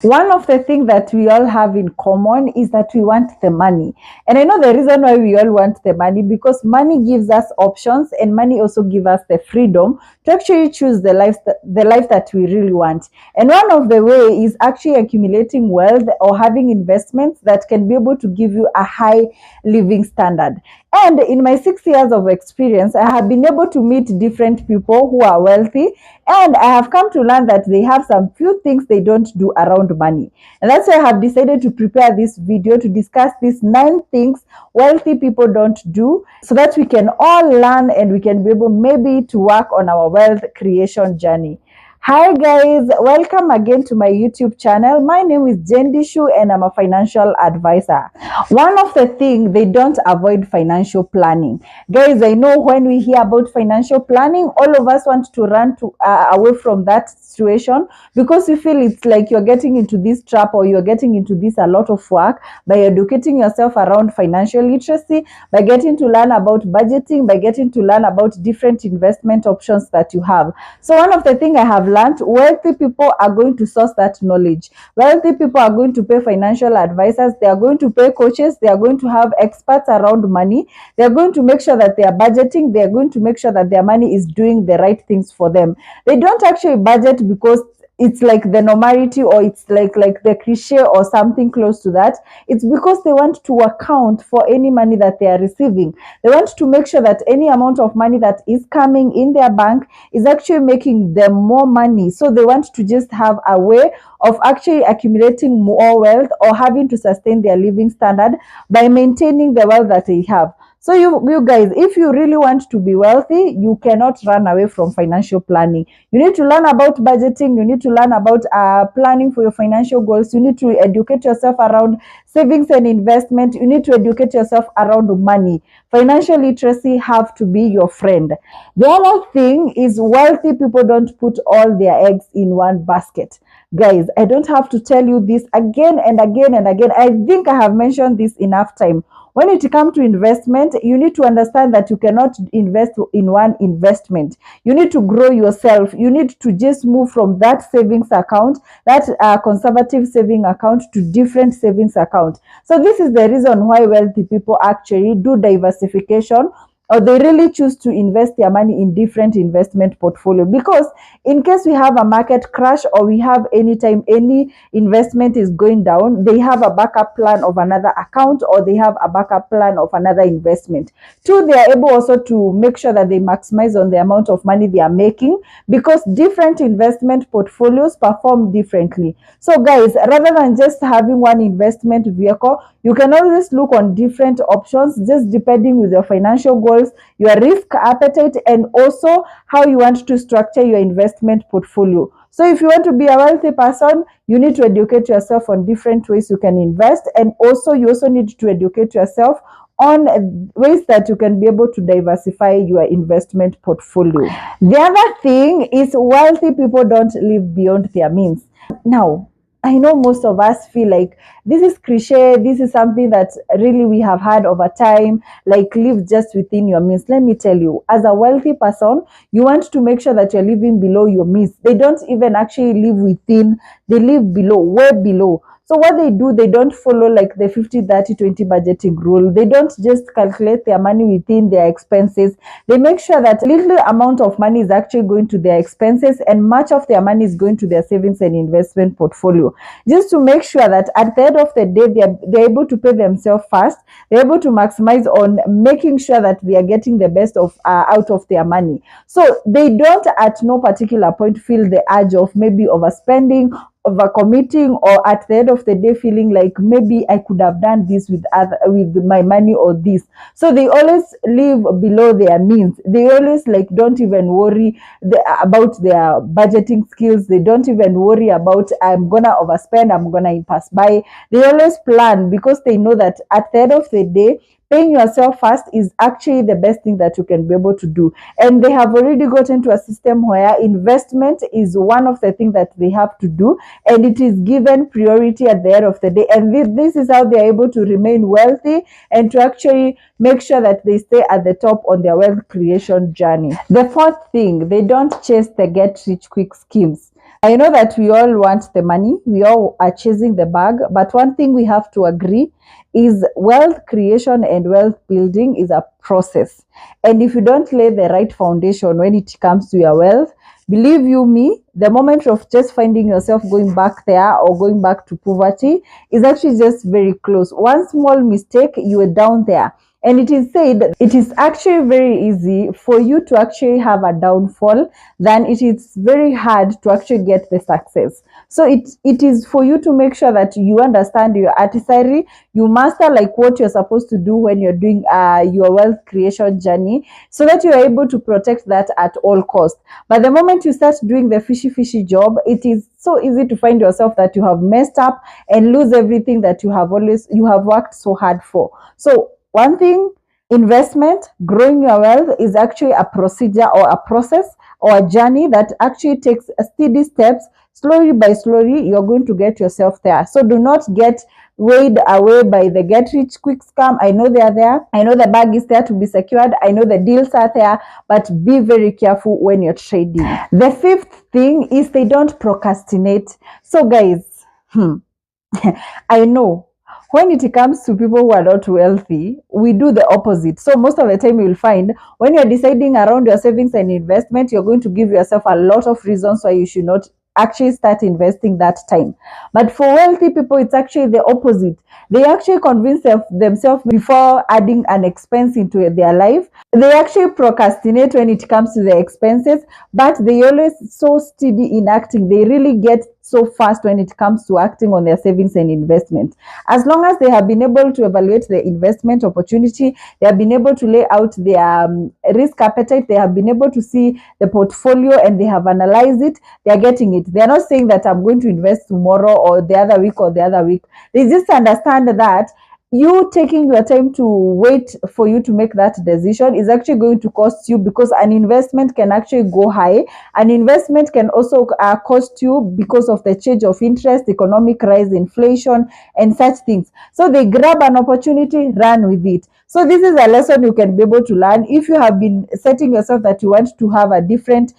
One of the things that we all have in common is that we want the money. And I know the reason why we all want the money, because money gives us options, and money also gives us the freedom to actually choose the life that we really want. And one of the way is actually accumulating wealth or having investments that can be able to give you a high living standard. And in my 6 years of experience, I have been able to meet different people who are wealthy, and I have come to learn that they have some few things they don't do around money. And that's why I have decided to prepare this video to discuss these 9 things wealthy people don't do, so that we can all learn and we can be able maybe to work on our wealth creation journey. Hi guys, welcome again to my YouTube channel. My name is Jendishu and I'm a financial advisor. One of the things, they don't avoid financial planning. Guys, I know when we hear about financial planning, all of us want to run away from that situation, because we feel it's like you're getting into this trap, or you're getting into this a lot of work by educating yourself around financial literacy, by getting to learn about budgeting, by getting to learn about different investment options that you have. So one of the things I have learned, wealthy people are going to source that knowledge. Wealthy people are going to pay financial advisors, they are going to pay coaches, they are going to have experts around money, they are going to make sure that they are budgeting, they are going to make sure that their money is doing the right things for them. They don't actually budget because it's like the normality, or it's like the cliche or something close to that. It's because they want to account for any money that they are receiving. They want to make sure that any amount of money that is coming in their bank is actually making them more money. So they want to just have a way of actually accumulating more wealth, or having to sustain their living standard by maintaining the wealth that they have. So you guys, if you really want to be wealthy, you cannot run away from financial planning. You need to learn about budgeting. You need to learn about planning for your financial goals. You need to educate yourself around savings and investment. You need to educate yourself around money. Financial literacy have to be your friend. The other thing is, wealthy people don't put all their eggs in one basket. Guys, I don't have to tell you this again and again and again. I think I have mentioned this enough time. When it comes to investment, you need to understand that you cannot invest in one investment. You need to grow yourself. You need to just move from that savings account, that conservative saving account, to different savings account. So this is the reason why wealthy people actually do diversification, or they really choose to invest their money in different investment portfolio, because in case we have a market crash, or we have anytime any investment is going down, they have a backup plan of another account, or they have a backup plan of another investment. Two, they are able also to make sure that they maximize on the amount of money they are making, because different investment portfolios perform differently. So guys, rather than just having one investment vehicle, you can always look on different options, just depending with your financial goals, your risk appetite, and also how you want to structure your investment portfolio. So if you want to be a wealthy person, you need to educate yourself on different ways you can invest, and also you also need to educate yourself on ways that you can be able to diversify your investment portfolio. The other thing is, wealthy people don't live beyond their means. Now, I know most of us feel like this is cliche, this is something that really we have had over time, like live just within your means. Let me tell you, as a wealthy person, you want to make sure that you're living below your means. They don't even actually live within, they live below, way below. So what they do, they don't follow like the 50-30-20 budgeting rule. They don't just calculate their money within their expenses. They make sure that little amount of money is actually going to their expenses, and much of their money is going to their savings and investment portfolio, just to make sure that at the end of the day, they're able to pay themselves first. They're able to maximize on making sure that they are getting the best of out of their money. So they don't at no particular point feel the urge of maybe overspending, overcommitting, or at the end of the day feeling like maybe I could have done this with my money or this. So they always live below their means. They always like don't even worry about their budgeting skills. They don't even worry about I'm gonna overspend, I'm gonna impulse buy. They always plan, because they know that at the end of the day, paying yourself first is actually the best thing that you can be able to do. And they have already gotten to a system where investment is one of the things that they have to do, and it is given priority at the end of the day. And this is how they are able to remain wealthy, and to actually make sure that they stay at the top on their wealth creation journey. The fourth thing, they don't chase the get rich quick schemes. I know that we all want the money, we all are chasing the bag, but one thing we have to agree is wealth creation and wealth building is a process. And if you don't lay the right foundation when it comes to your wealth, believe you me, the moment of just finding yourself going back there or going back to poverty is actually just very close. One small mistake, you are down there. And it is said that it is actually very easy for you to actually have a downfall than it is very hard to actually get the success. So it is for you to make sure that you understand your artistry, you master like what you're supposed to do when you're doing your wealth creation journey, so that you are able to protect that at all costs. But the moment you start doing the fishy job, it is so easy to find yourself that you have messed up and lose everything that you have worked so hard for. So one thing, investment, growing your wealth is actually a procedure or a process or a journey that actually takes steady steps. Slowly by slowly, you're going to get yourself there. So do not get weighed away by the get rich quick scam. I know they are there. I know the bag is there to be secured. I know the deals are there, but be very careful when you're trading. The fifth thing is they don't procrastinate. So guys, I know when it comes to people who are not wealthy, we do the opposite. So most of the time you'll find when you're deciding around your savings and investment, you're going to give yourself a lot of reasons why you should not actually start investing that time. But for wealthy people, it's actually the opposite. They actually convince themselves before adding an expense into their life. They actually procrastinate when it comes to the expenses, but they always so steady in acting. They really get so fast when it comes to acting on their savings and investment. As long as they have been able to evaluate the investment opportunity, they have been able to lay out their risk appetite, they have been able to see the portfolio and they have analyzed it, they are getting it. They are not saying that I'm going to invest tomorrow or the other week or the other week. They just understand that you taking your time to wait for you to make that decision is actually going to cost you, because an investment can actually go high. An investment can also cost you because of the change of interest, economic rise, inflation, and such things. So they grab an opportunity, run with it. So this is a lesson you can be able to learn if you have been setting yourself that you want to have a different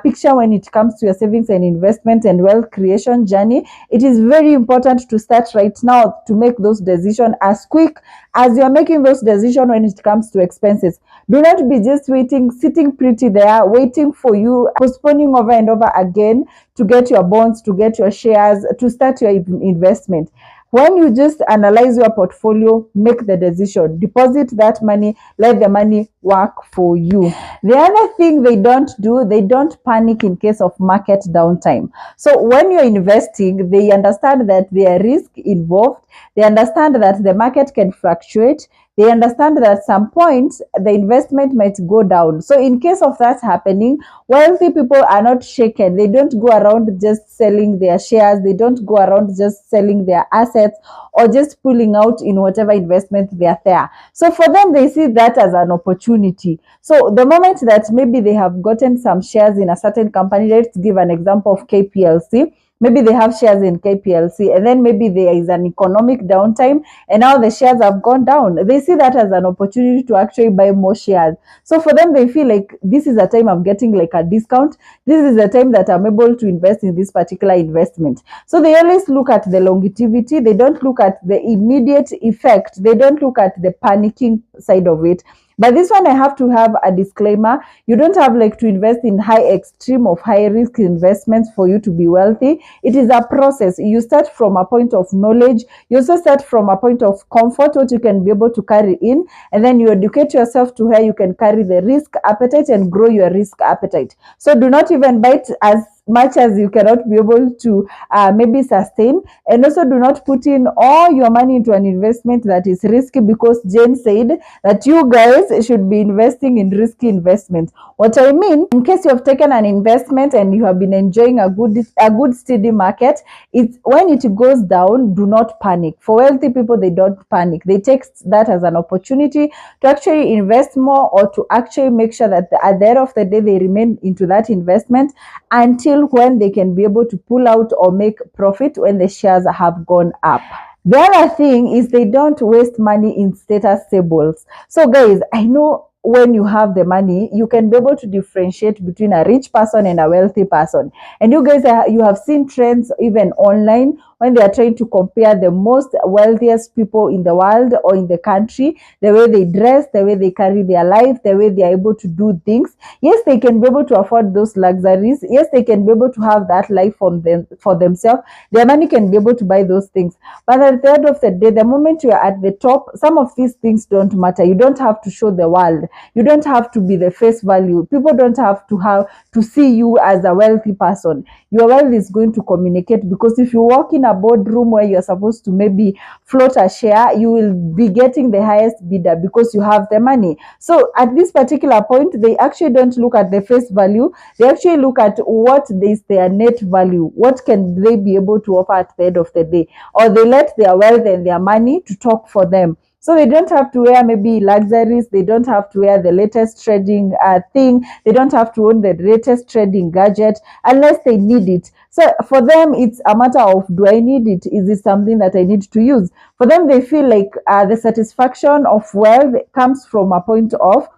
picture when it comes to your savings and investment and wealth creation journey. It is very important to start right now to make those decisions as quick as you're making those decisions when it comes to expenses. Do not be just waiting, sitting pretty there, waiting for you, postponing over and over again to get your bonds, to get your shares, to start your investment. When you just analyze your portfolio, make the decision, deposit that money, let the money work for you. The other thing they don't do, they don't panic in case of market downtime. So when you're investing, they understand that there are risks involved. They understand that the market can fluctuate. They understand that at some point the investment might go down. So in case of that happening, wealthy people are not shaken. They don't go around just selling their shares. They don't go around just selling their assets or just pulling out in whatever investment they are there. So for them, they see that as an opportunity. So the moment that maybe they have gotten some shares in a certain company, let's give an example of KPLC. Maybe they have shares in KPLC and then maybe there is an economic downtime and now the shares have gone down. They see that as an opportunity to actually buy more shares. So for them, they feel like this is a time I'm getting like a discount. This is a time that I'm able to invest in this particular investment. So they always look at the longevity. They don't look at the immediate effect. They don't look at the panicking side of it. But this one, I have to have a disclaimer. You don't have like to invest in high extreme of high risk investments for you to be wealthy. It is a process. You start from a point of knowledge. You also start from a point of comfort, what you can be able to carry in. And then you educate yourself to where you can carry the risk appetite and grow your risk appetite. So do not even bite as much as you cannot be able to maybe sustain, and also do not put in all your money into an investment that is risky, because Jane said that you guys should be investing in risky investments. What I mean, in case you have taken an investment and you have been enjoying a good steady market, it's when it goes down, do not panic. For wealthy people, they don't panic. They take that as an opportunity to actually invest more, or to actually make sure that at the end of the day they remain into that investment until when they can be able to pull out or make profit when the shares have gone up. The other thing is they don't waste money in status symbols. So guys, I know when you have the money, you can be able to differentiate between a rich person and a wealthy person. And you guys, you have seen trends even online when they are trying to compare the most wealthiest people in the world or in the country, the way they dress, the way they carry their life, the way they are able to do things. Yes, they can be able to afford those luxuries. Yes, they can be able to have that life for themselves. Their money can be able to buy those things. But at the end of the day, the moment you are at the top, some of these things don't matter. You don't have to show the world. You don't have to be the face value. People don't have to see you as a wealthy person. Your wealth is going to communicate, because if you walk in a boardroom where you're supposed to maybe float a share, you will be getting the highest bidder because you have the money. So at this particular point, they actually don't look at the face value. They actually look at what is their net value. What can they be able to offer at the end of the day? Or they let their wealth and their money to talk for them. So they don't have to wear maybe luxuries. They don't have to wear the latest trading thing. They don't have to own the latest trading gadget unless they need it. So for them, it's a matter of, do I need it? Is it something that I need to use? For them, they feel like the satisfaction of wealth comes from a point of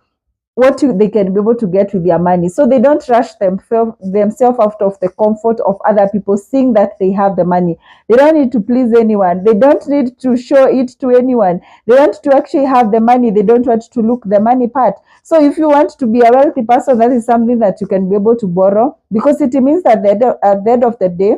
they can be able to get with their money. So they don't rush themselves out of the comfort of other people seeing that they have the money. They don't need to please anyone. They don't need to show it to anyone. They want to actually have the money. They don't want to look the money part. So if you want to be a wealthy person, that is something that you can be able to borrow, because it means that at the end of the day,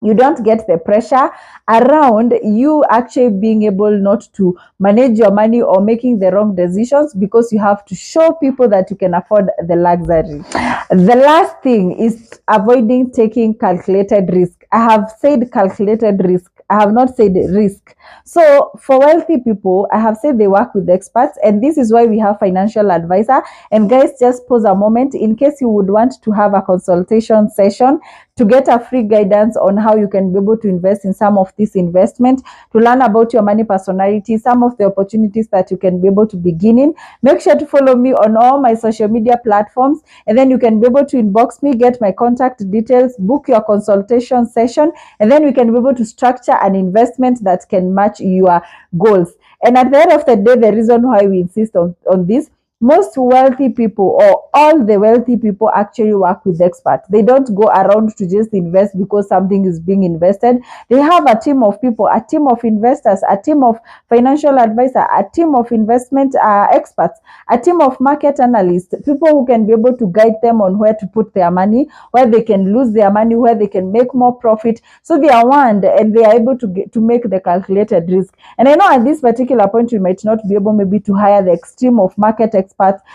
you don't get the pressure around you actually being able not to manage your money or making the wrong decisions, because you have to show people that you can afford the luxury. The last thing is avoiding taking calculated risk. I have said calculated risk. I have not said risk. So for wealthy people, I have said they work with experts, and this is why we have financial advisor. And guys, just pause a moment in case you would want to have a consultation session to get a free guidance on how you can be able to invest in some of these investments, to learn about your money personality, some of the opportunities that you can be able to begin in. Make sure to follow me on all my social media platforms, and then you can be able to inbox me, get my contact details, book your consultation session, and then we can be able to structure an investment that can match your goals. And at the end of the day, the reason why we insist on this, most wealthy people, or all the wealthy people, actually work with experts. They don't go around to just invest because something is being invested. They have a team of people, a team of investors, a team of financial advisors, a team of investment experts, a team of market analysts, people who can be able to guide them on where to put their money, where they can lose their money, where they can make more profit. So they are warned, and they are able to make the calculated risk. And I know at this particular point, you might not be able maybe to hire the extreme of market experts,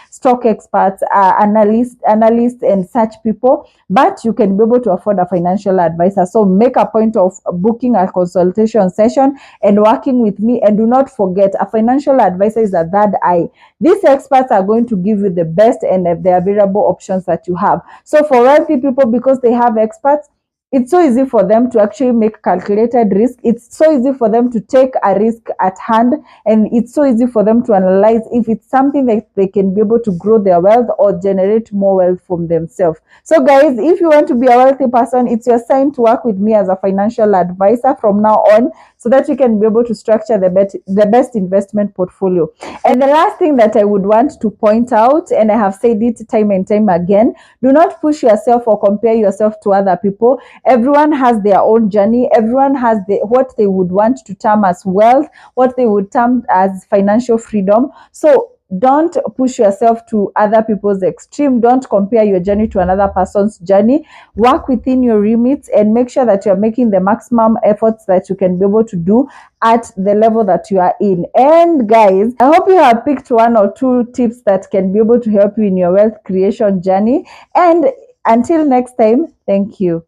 stock experts, analysts, and such people, but you can be able to afford a financial advisor. So make a point of booking a consultation session and working with me. And do not forget, a financial advisor is a third eye. These experts are going to give you the best and the available options that you have. So for wealthy people, because they have experts, it's so easy for them to actually make calculated risk. It's so easy for them to take a risk at hand, and it's so easy for them to analyze if it's something that they can be able to grow their wealth or generate more wealth from themselves. So guys, if you want to be a wealthy person, it's your sign to work with me as a financial advisor from now on, so that you can be able to structure the best investment portfolio. And the last thing that I would want to point out, and I have said it time and time again, do not push yourself or compare yourself to other people. Everyone has their own journey. Everyone has what they would want to term as wealth, what they would term as financial freedom. So don't push yourself to other people's extreme. Don't compare your journey to another person's journey. Work within your limits and make sure that you're making the maximum efforts that you can be able to do at the level that you are in. And guys, I hope you have picked one or two tips that can be able to help you in your wealth creation journey. And until next time, thank you.